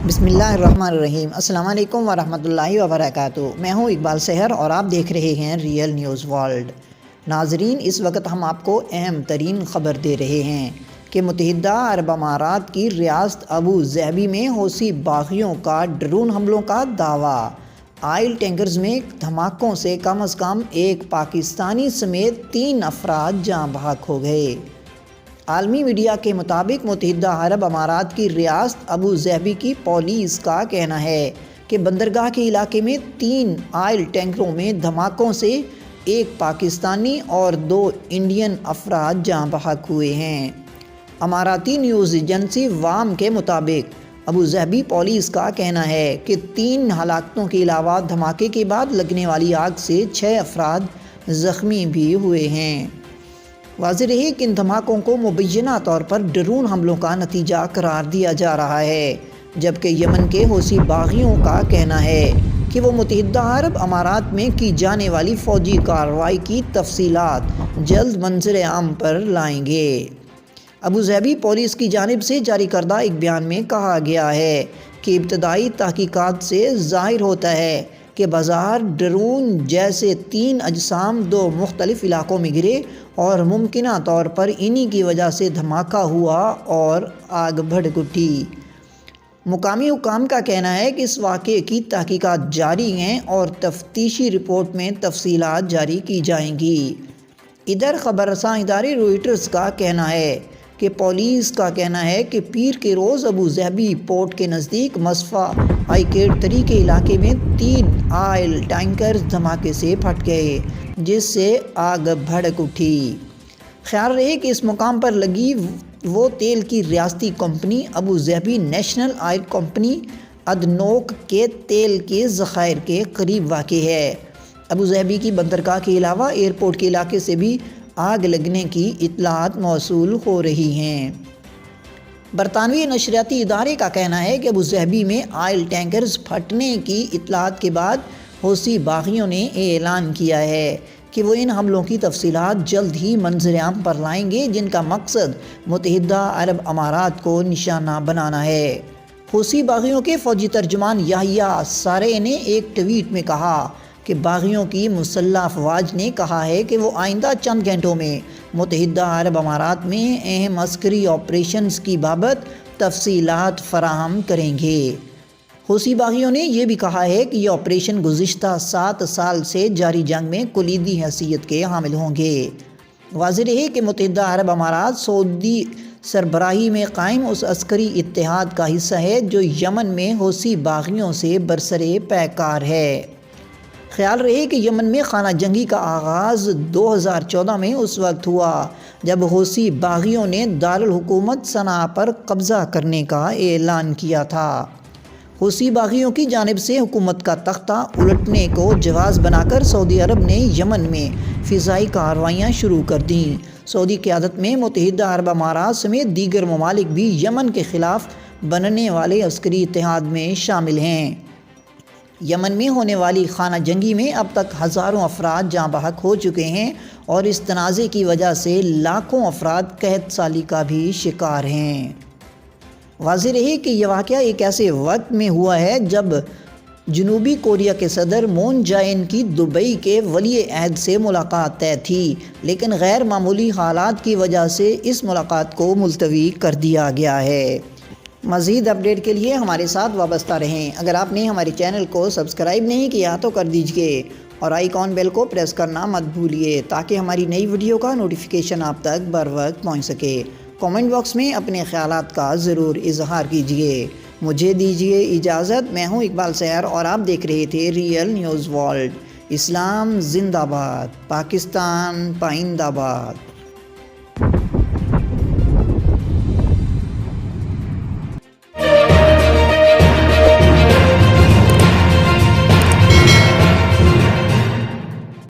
بسم اللہ الرحمن الرحیم۔ السلام علیکم ورحمۃ اللہ وبرکاتہ۔ میں ہوں اقبال سحر اور آپ دیکھ رہے ہیں ریئل نیوز ورلڈ۔ ناظرین، اس وقت ہم آپ کو اہم ترین خبر دے رہے ہیں کہ متحدہ عرب امارات کی ریاست ابو ظہبی میں حوثی باغیوں کا ڈرون حملوں کا دعویٰ۔ آئل ٹینکرز میں دھماکوں سے کم از کم ایک پاکستانی سمیت 3 افراد جاں بحق ہو گئے۔ عالمی میڈیا کے مطابق متحدہ عرب امارات کی ریاست ابو ظہبی کی پولیس کا کہنا ہے کہ بندرگاہ کے علاقے میں 3 آئل ٹینکروں میں دھماکوں سے ایک پاکستانی اور 2 انڈین افراد جاں بحق ہوئے ہیں۔ اماراتی نیوز ایجنسی وام کے مطابق ابو ظہبی پولیس کا کہنا ہے کہ 3 ہلاکتوں کے علاوہ دھماکے کے بعد لگنے والی آگ سے 6 افراد زخمی بھی ہوئے ہیں۔ واضح رہے کہ ان دھماکوں کو مبینہ طور پر ڈرون حملوں کا نتیجہ قرار دیا جا رہا ہے، جبکہ یمن کے حوثی باغیوں کا کہنا ہے کہ وہ متحدہ عرب امارات میں کی جانے والی فوجی کارروائی کی تفصیلات جلد منظر عام پر لائیں گے۔ ابو ظہبی پولیس کی جانب سے جاری کردہ ایک بیان میں کہا گیا ہے کہ ابتدائی تحقیقات سے ظاہر ہوتا ہے کہ بظاہر ڈرون جیسے 3 اجسام 2 مختلف علاقوں میں گرے اور ممکنہ طور پر انہی کی وجہ سے دھماکہ ہوا اور آگ بھڑک اٹھی۔ مقامی حکام کا کہنا ہے کہ اس واقعے کی تحقیقات جاری ہیں اور تفتیشی رپورٹ میں تفصیلات جاری کی جائیں گی۔ ادھر خبر رساں ادارے روئٹرز کا کہنا ہے کہ پولیس کا کہنا ہے کہ پیر کے روز ابو ظہبی پورٹ کے نزدیک مصفہ آئیکیڈ 3 کے علاقے میں 3 آئل ٹینکرز دھماکے سے پھٹ گئے، جس سے آگ بھڑک اٹھی۔ خیال رہے کہ اس مقام پر لگی وہ تیل کی ریاستی company Abu Dhabi National Oil Company ADNOC کے تیل کے ذخائر کے قریب واقع ہے۔ ابو ظہبی کی بندرگاہ کے علاوہ ایئرپورٹ کے علاقے سے بھی آگ لگنے کی اطلاعات موصول ہو رہی ہیں۔ برطانوی نشریاتی ادارے کا کہنا ہے کہ ابو ظہبی میں آئل ٹینکرز پھٹنے کی اطلاعات کے بعد حوثی باغیوں نے اعلان کیا ہے کہ وہ ان حملوں کی تفصیلات جلد ہی منظر عام پر لائیں گے، جن کا مقصد متحدہ عرب امارات کو نشانہ بنانا ہے۔ حوثی باغیوں کے فوجی ترجمان یحییٰ سارے نے ایک ٹویٹ میں کہا کہ باغیوں کی مسلح افواج نے کہا ہے کہ وہ آئندہ چند گھنٹوں میں متحدہ عرب امارات میں اہم عسکری آپریشنز کی بابت تفصیلات فراہم کریں گے۔ حوثی باغیوں نے یہ بھی کہا ہے کہ یہ آپریشن گزشتہ 7 سال سے جاری جنگ میں کلیدی حیثیت کے حامل ہوں گے۔ واضح رہے کہ متحدہ عرب امارات سعودی سربراہی میں قائم اس عسکری اتحاد کا حصہ ہے جو یمن میں حوثی باغیوں سے برسرِ پیکار ہے۔ خیال رہے کہ یمن میں خانہ جنگی کا آغاز 2014 میں اس وقت ہوا جب حوثی باغیوں نے دارالحکومت صنعاء پر قبضہ کرنے کا اعلان کیا تھا۔ حوثی باغیوں کی جانب سے حکومت کا تختہ الٹنے کو جواز بنا کر سعودی عرب نے یمن میں فضائی کارروائیاں شروع کر دیں۔ سعودی قیادت میں متحدہ عرب امارات سمیت دیگر ممالک بھی یمن کے خلاف بننے والے عسکری اتحاد میں شامل ہیں۔ یمن میں ہونے والی خانہ جنگی میں اب تک ہزاروں افراد جاں بحق ہو چکے ہیں اور اس تنازع کی وجہ سے لاکھوں افراد قحط سالی کا بھی شکار ہیں۔ واضح رہے کہ یہ واقعہ ایک ایسے وقت میں ہوا ہے جب جنوبی کوریا کے صدر مون جے ان کی دبئی کے ولی عہد سے ملاقات طے تھی، لیکن غیر معمولی حالات کی وجہ سے اس ملاقات کو ملتوی کر دیا گیا ہے۔ مزید اپڈیٹ کے لیے ہمارے ساتھ وابستہ رہیں۔ اگر آپ نے ہمارے چینل کو سبسکرائب نہیں کیا تو کر دیجئے اور آئیکن بیل کو پریس کرنا مت بھولیے تاکہ ہماری نئی ویڈیو کا نوٹیفیکیشن آپ تک بر وقت پہنچ سکے۔ کامنٹ باکس میں اپنے خیالات کا ضرور اظہار کیجئے۔ مجھے دیجئے اجازت۔ میں ہوں اقبال سحر اور آپ دیکھ رہے تھے ریئل نیوز ورلڈ۔ اسلام زندہ باد، پاکستان پائندہ باد۔